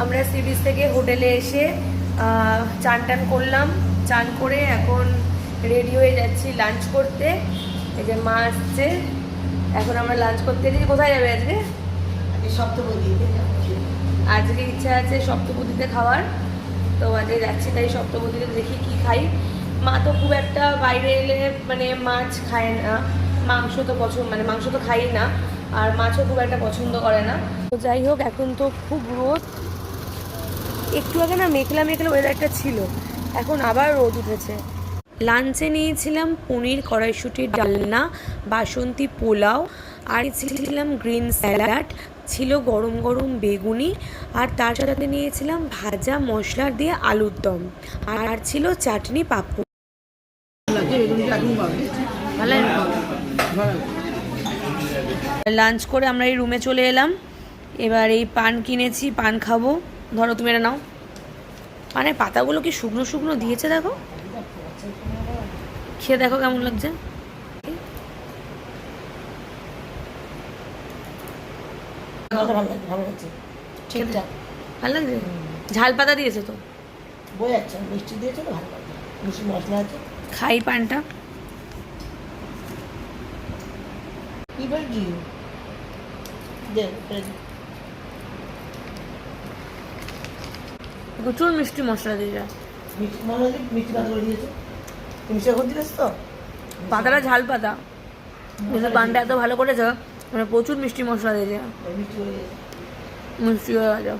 আমরা sea beach থেকে হোটেলে এসে চান টান করলাম, চান করে এখন রেডি হয়ে যাচ্ছি লাঞ্চ করতে। এই যে মা আসছে, এখন আমরা লাঞ্চ করতে যাচ্ছি। কোথায় যাবে আজকে? সপ্তপদীতে আজকে ইচ্ছা আছে সপ্তপদীতে খাওয়ার, তো আজকে যাচ্ছি তাই সপ্তপদীতে দেখি কি খাই। মা তো খুব একটা বাইরে এলে মানে মাছ খায় না, মাংস তো পছন্দ, মানে মাংস তো খাই না, আর মাছও খুব একটা পছন্দ করে না। তো যাই হোক, এখন তো খুব রোদ, একটু আগে না মেঘলা মেঘলা ওয়েদারটা ছিল, এখন আবার রোদ উঠেছে। লাঞ্চে নিয়েছিলাম পনির কড়াইশুটির ডালনা, বাসন্তী পোলাও, আর ছিলাম গ্রিন স্যালাড, ছিল গরম গরম বেগুনি, আর তার সাথে নিয়েছিলাম ভাজা মশলা দিয়ে আলুর দম, আর ছিল চাটনি পাঁপড়। লাঞ্চ করে আমরা এই রুমে চলে এলাম। এবার এই পান কিনেছি, পান খাবো। ধরো তুমি এটা নাও। পানের পাতাগুলো কি শুকনো শুকনো দিয়েছে, দেখো, খেয়ে দেখো কেমন লাগছে। ঠিকঠাক ভালো লাগছে, ঝাল পাতা দিয়েছে তো, বোঝা যাচ্ছে মিষ্টি দিয়েছে তো, ভালো লাগছে, মিষ্টি মশলা আছে। খাই পানটা। কি বলছি দে প্রচুর মিষ্টি মশলা দিয়ে যায়। মিষ্টি মশলা দিয়ে মিষ্টি পাতা করে দিয়েছে। তুমি মিষ্টি এখন দিয়েছ তো? পাতাটা ঝাল পাতা, কিন্তু পানটা এত ভালো করেছে, মানে প্রচুর মিষ্টি মশলা দিয়েছে, মিষ্টি করে দিয়েছে। মিষ্টি হয়ে গেছে।